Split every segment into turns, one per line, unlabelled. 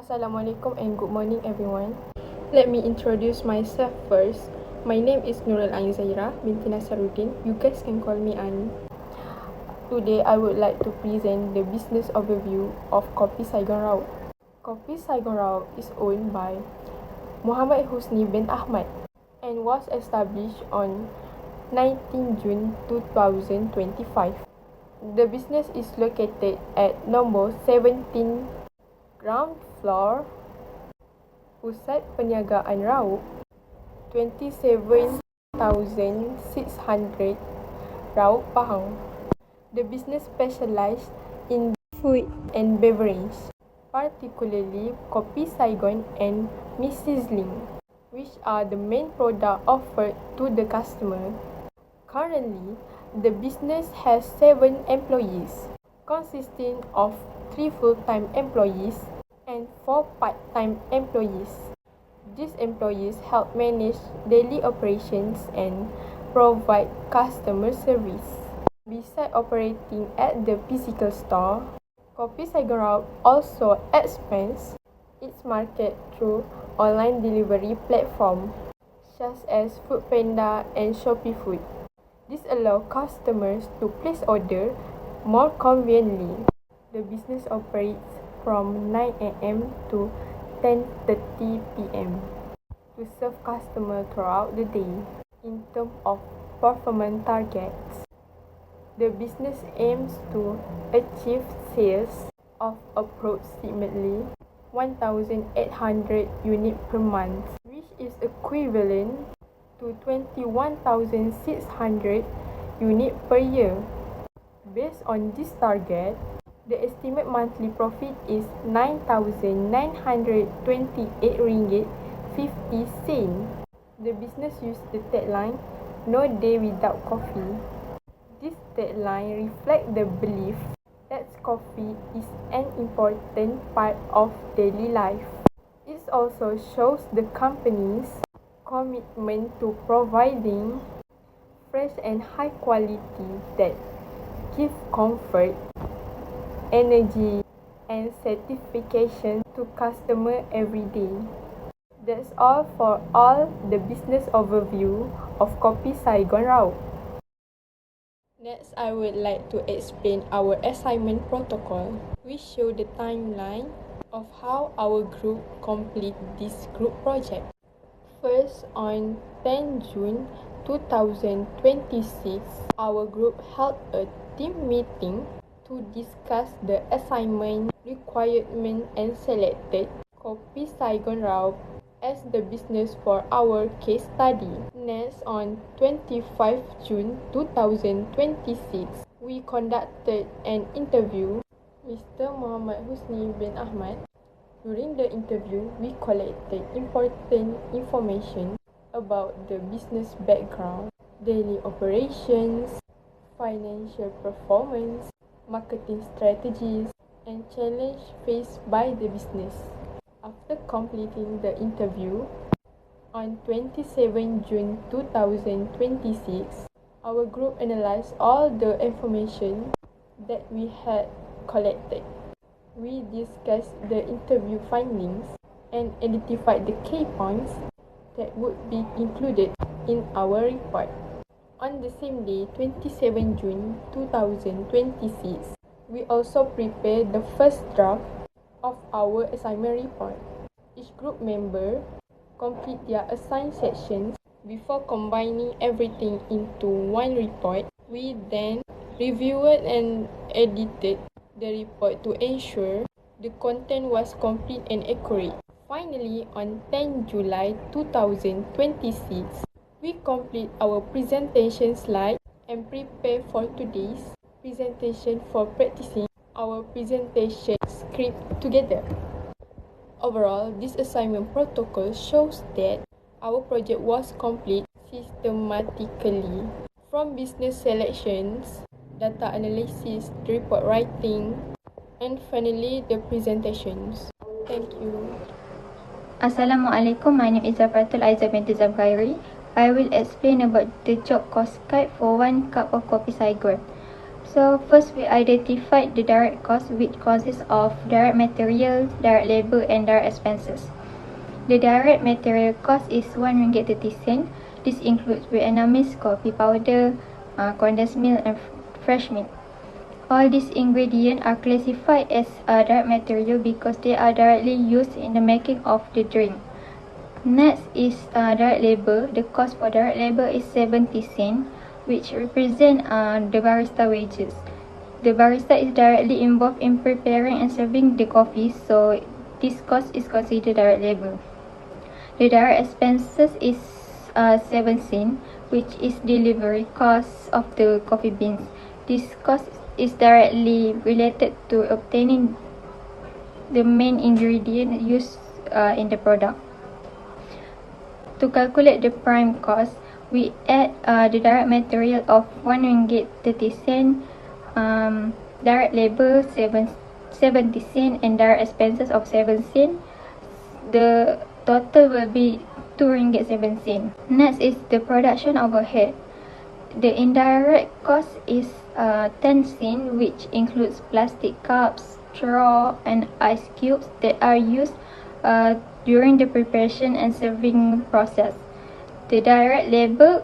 Assalamualaikum and good morning everyone. Let me introduce myself first. My name is Nurul Ain Zahira binti Nasaruddin. You guys can call me Ani. Today I would like to present the business overview of Kopi Saigon Raup. Kopi Saigon Raup is owned by Muhammad Husni bin Ahmad and was established on 19 June 2025. The business is located at number 17 ground floor, Pusat Perniagaan Raup, 27,600 Raup, Pahang. The business specialized in food and beverage, particularly Kopi Saigon and Mi Sizzling, which are the main products offered to the customer. Currently, the business has 7 employees, consisting of 3 full-time employees and 4 part-time employees. These employees help manage daily operations and provide customer service. Besides operating at the physical store, Kopi Saigon Raup also expands its market through online delivery platforms such as Foodpanda and Shopee Food. This allows customers to place orders more conveniently. The business operates from 9 a.m. to 10:30 p.m. to serve customers throughout the day. In terms of performance targets, the business aims to achieve sales of approximately 1,800 units per month, which is equivalent to 21,600 units per year. Based on this target, the estimated monthly profit is RM9,928.50. The business uses the tagline, "No day without coffee." This tagline reflects the belief that coffee is an important part of daily life. It also shows the company's commitment to providing fresh and high quality that give comfort, energy, and satisfaction to customers every day. That's all for the business overview of Kopi Saigon Raup. Next, I would like to explain our assignment protocol. We show the timeline of how our group complete this group project. First, on 10 June 2026, our group held a team meeting to discuss the assignment requirement and selected Kopi Saigon Raup as the business for our case study. Next, on 25 June 2026, we conducted an interview with Mr. Muhammad Husni bin Ahmad. During the interview, we collected important information about the business background, daily operations, financial performance, marketing strategies, and challenges faced by the business. After completing the interview, on 27 June 2026, our group analyzed all the information that we had collected. We discussed the interview findings and identified the key points that would be included in our report. On the same day, 27 June 2026, we also prepared the first draft of our assignment report. Each group member complete their assigned sections before combining everything into one report. We then reviewed and edited the report to ensure the content was complete and accurate. Finally, on 10 July 2026, we complete our presentation slide and prepare for today's presentation for practicing our presentation script together. Overall, this assignment protocol shows that our project was complete systematically, from business selections, data analysis, report writing, and finally the presentations. Thank you.
Assalamualaikum, my name is Zafratul Aizah binti Zamkhairi. I will explain about the job cost card for 1 cup of Kopi Saigon. So first we identified the direct cost, which consists of direct materials, direct labor and direct expenses. The direct material cost is RM1.30. This includes Vietnamese coffee powder, condensed milk and fresh milk. All these ingredients are classified as direct material because they are directly used in the making of the drink. Next is direct labor. The cost for direct labor is 70 cents, which represent the barista wages. The barista is directly involved in preparing and serving the coffee, so this cost is considered direct labor. The direct expenses is 7 cents, which is delivery cost of the coffee beans. This cost is directly related to obtaining the main ingredient used in the product. To calculate the prime cost, we add the direct material of RM1.30, direct labor 70 cents and direct expenses of 7 cents. The total will be RM2.07. Next is the production overhead. The indirect cost is 10 cents, which includes plastic cups, straw and ice cubes that are used during the preparation and serving process. The direct labor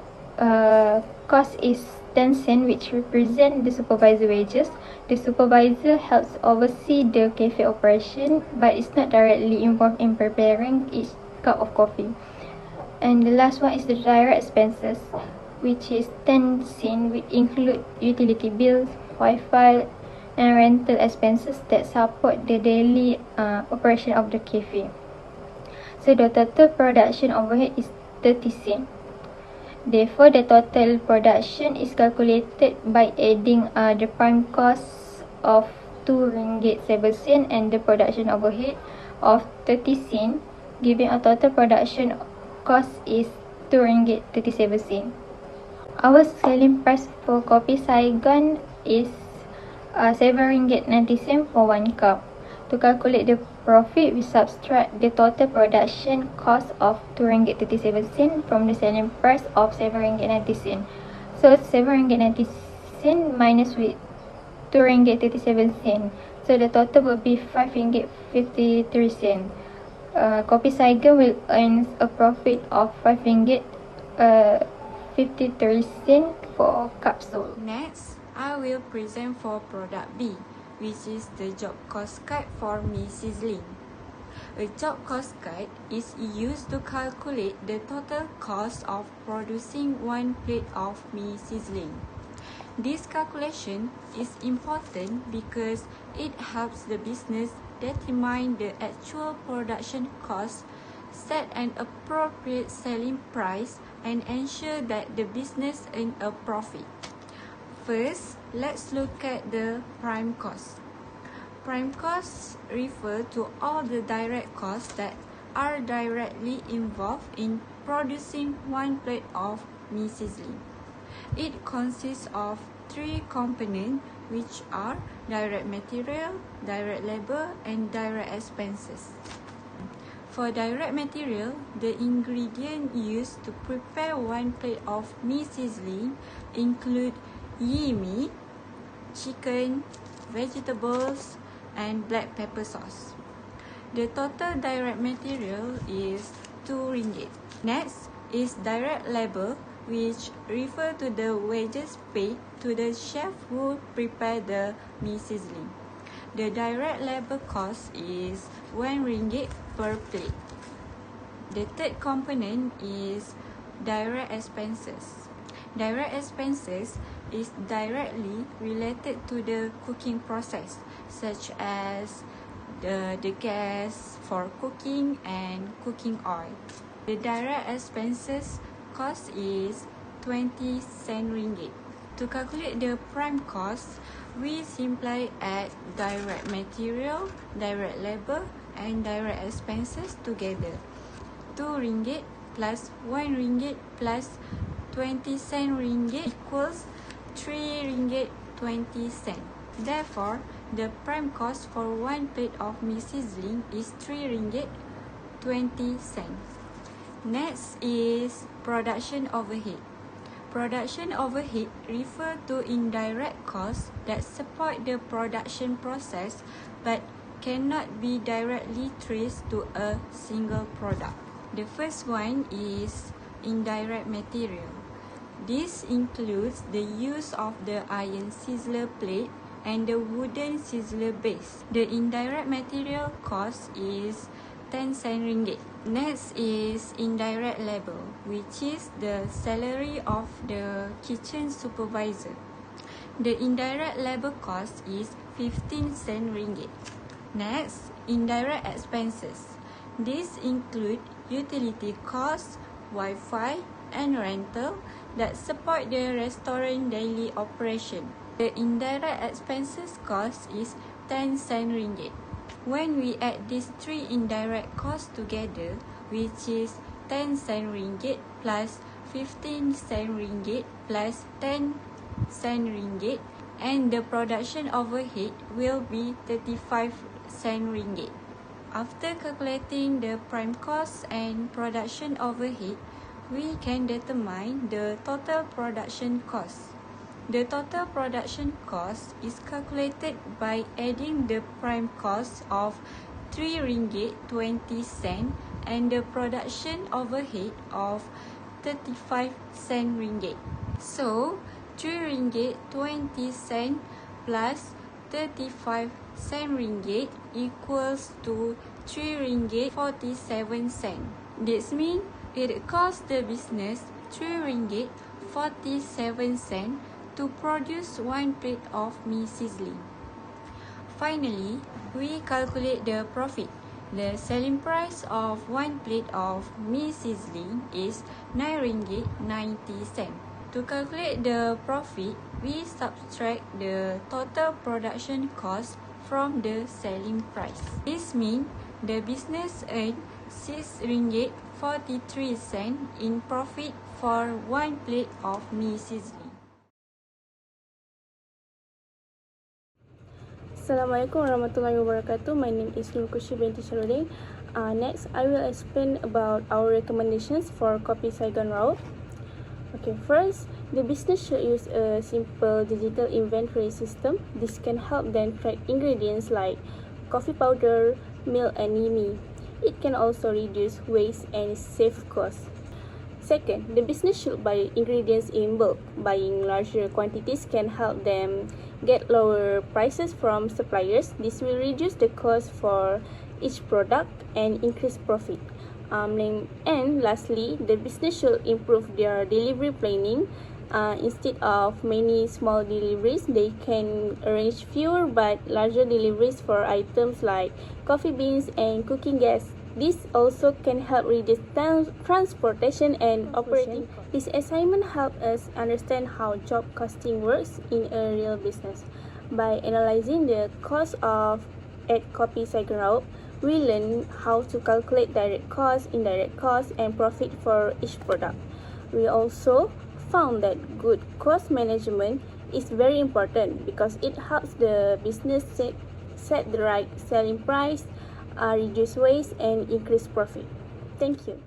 cost is 10 cents, which represent the supervisor wages. The supervisor helps oversee the cafe operation but is not directly involved in preparing each cup of coffee. And the last one is the direct expenses, which is 10 cents, which include utility bills, Wi-Fi and rental expenses that support the daily operation of the cafe. So the total production overhead is 30 cents. Therefore, the total production is calculated by adding the prime cost of RM2.07 and the production overhead of 30 cents, giving a total production cost is RM2.37. Our selling price for Kopi Saigon is RM7.90 for 1 cup. To calculate the profit, we subtract the total production cost of RM2.37 from the selling price of RM7.90. So RM7.90 minus with RM2.37. So the total will be RM5.53. Kopi Saigon will earn a profit of RM5.53 for capsule.
Next, I will present for product B, which is the job cost guide for mee sizzling. A job cost guide is used to calculate the total cost of producing 1 plate of mee sizzling. This calculation is important because it helps the business determine the actual production cost, set an appropriate selling price, and ensure that the business earns a profit. First, let's look at the prime cost. Prime costs refer to all the direct costs that are directly involved in producing 1 plate of mee sizzling. It consists of 3 components, which are direct material, direct labor, and direct expenses. For direct material, the ingredient used to prepare 1 plate of mee sizzling include yi mee, chicken, vegetables, and black pepper sauce. The total direct material is RM2. Next is direct labor, which refer to the wages paid to the chef who prepare the mee sizzling. The direct labor cost is RM1 per plate. The third component is direct expenses. Direct expenses is directly related to the cooking process, such as the gas for cooking and cooking oil. The direct expenses cost is 20 cents ringgit. To calculate the prime cost, we simply add direct material, direct labor, and direct expenses together. RM2 plus RM1 plus 20 cents ringgit equals RM3.20. Therefore, the prime cost for 1 plate of mee sizzling is RM3.20. Next is production overhead. Production overhead refer to indirect costs that support the production process but cannot be directly traced to a single product. The first one is indirect material. This includes the use of the iron sizzler plate and the wooden sizzler base. The indirect material cost is 10 cent ringgit. Next is indirect labor, which is the salary of the kitchen supervisor. The indirect labor cost is 15 cent ringgit. Next, indirect expenses. These include utility costs, Wi-Fi, and rental that support the restaurant daily operation. The indirect expenses cost is 10 cent ringgit. When we add these three indirect costs together, which is 10 cent ringgit plus 15 cent ringgit plus 10 cent ringgit, and the production overhead will be 35 cent ringgit. After calculating the prime cost and production overhead, we can determine the total production cost. The total production cost is calculated by adding the prime cost of 3 ringgit 20 cent and the production overhead of 35 cent ringgit. So, 3 ringgit 20 cent plus 35 cent ringgit equals to 3 ringgit 47 cent. This means it costs the business 3 ringgit 47 cent to produce one plate of mee sizzling. Finally, we calculate the profit. The selling price of one plate of mee sizzling is 9 ringgit 90 cent. To calculate the profit, we subtract the total production cost from the selling price. This means the business earned 6 ringgit 43 cent in profit for one plate of mee sizzling.
Assalamualaikum warahmatullahi wabarakatuh. My name is Nurkushi binti Sharudin. Next, I will explain about our recommendations for Kopi Saigon Raup. Okay, first, the business should use a simple digital inventory system. This can help them track ingredients like coffee powder, milk, and mee. It can also reduce waste and save costs. Second, the business should buy ingredients in bulk. Buying larger quantities can help them get lower prices from suppliers. This will reduce the cost for each product and increase profit. And lastly, the business should improve their delivery planning. Instead of many small deliveries, they can arrange fewer but larger deliveries for items like coffee beans and cooking gas. This also can help reduce transportation and operating. This assignment helps us understand how job costing works in a real business. By analyzing the cost at Kopi Saigon Raup, we learn how to calculate direct costs, indirect costs, and profit for each product. We also found that good cost management is very important because it helps the business set the right selling price, reduce waste, and increase profit. Thank you.